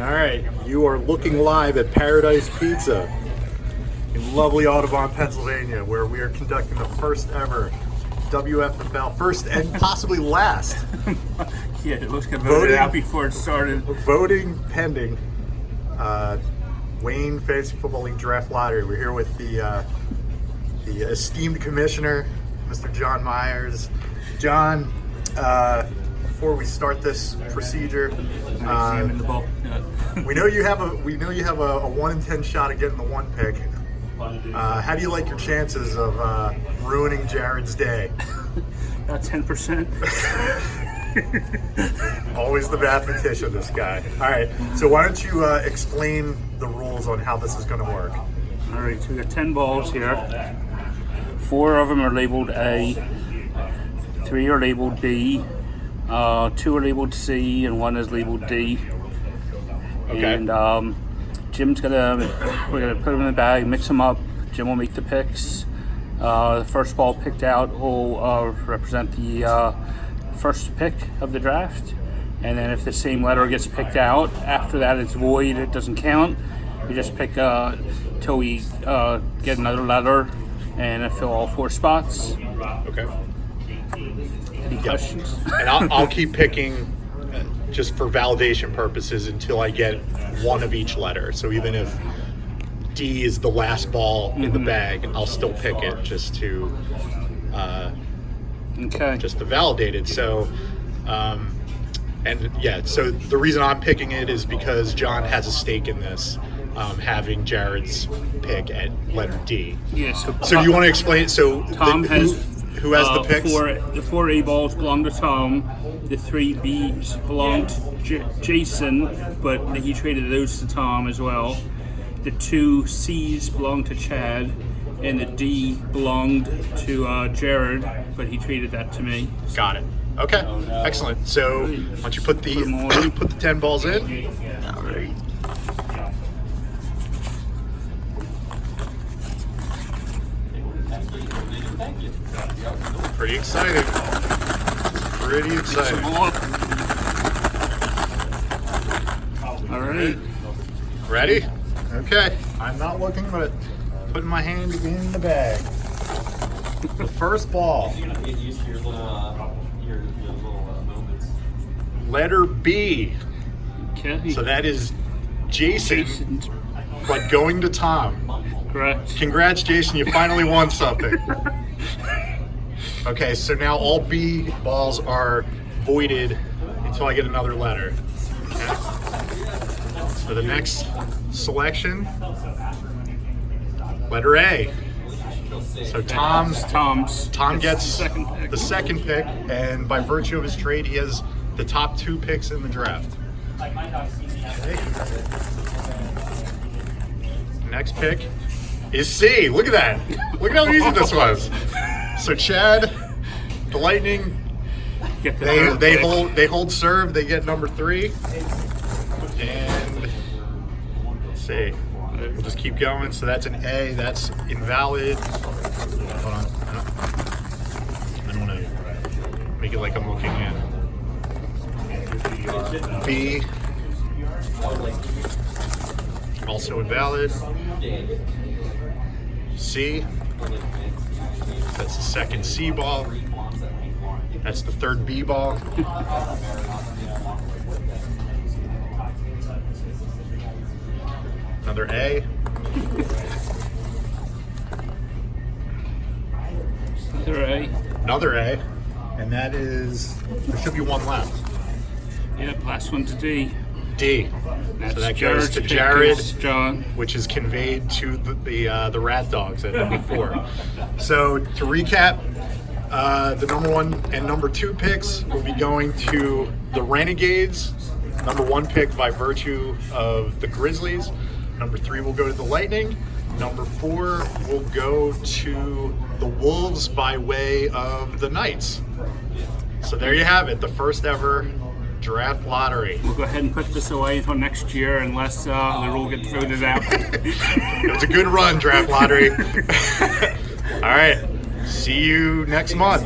All right, you are looking live at Paradise Pizza in lovely Audubon, Pennsylvania, where we are conducting the first ever WFFL, first and possibly last. Yeah, it looks good. Voted out before it started. Voting pending. Wayne Fantasy Football League Draft Lottery. We're here with the esteemed commissioner, Mr. John Myers. John, before we start this procedure, we know you have a 1 in 10 shot at getting the one pick. How do you like your chances of ruining Jared's day? About 10%. Always the mathematician, this guy. All right, so why don't you explain the rules on how this is going to work? All right, so we got 10 balls here. 4 of them are labeled A, 3 are labeled B, 2 are labeled C, and 1 is labeled D. Okay. And we're gonna put them in the bag, mix them up. Jim will make the picks. The first ball picked out will represent the first pick of the draft, and then if the same letter gets picked out after that, it's void. It doesn't count. We just pick till we get another letter and fill all 4 spots. Okay. Any questions? And I'll keep picking just for validation purposes until I get one of each letter. So even if D is the last ball in the bag, I'll still pick it just to validate it. So so the reason I'm picking it is because John has a stake in this, having Jared's pick at letter D. Yeah. So you want to explain? So Tom who has the picks? The 4 A balls belong to Tom. The 3 B's belong to Jason, but he traded those to Tom as well. The 2 C's belong to Chad, and the D belonged to Jared, but he traded that to me. Got it. Okay, excellent. So why don't you put the 10 balls in? All right. Pretty exciting. All right. Ready? Okay. I'm not looking, but putting my hand in the bag. The first ball. Get used to your little moments. Letter B. Okay. So that is Jason, but going to Tom. Correct. Congrats, Jason. You finally won something. Okay, so now all B balls are voided until I get another letter. Okay. So the next selection, letter A. So Tom gets the second pick, and by virtue of his trade, he has the top 2 picks in the draft. Okay. Next pick is C. Look at that. Look at how easy this was. So Chad, the Lightning, they hold serve. They get number 3, and let's see. We'll just keep going. So that's an A. That's invalid. Hold on. I don't want to make it like I'm looking in. B. Also invalid. C. That's the second C ball. That's the third B ball. Another A. Another A. And that is, there should be 1 left. Yep, last one to D. D. That's so that goes to Jared, John, which is conveyed to the Rat Dogs at number 4. So to recap, the number 1 and number 2 picks will be going to the Renegades. Number 1 pick by virtue of the Grizzlies. Number 3 will go to the Lightning. Number 4 will go to the Wolves by way of the Knights. So there you have it, the first ever draft lottery. We'll go ahead and put this away until next year unless the rule gets voted out. It was a good run, draft lottery. All right, see you next month.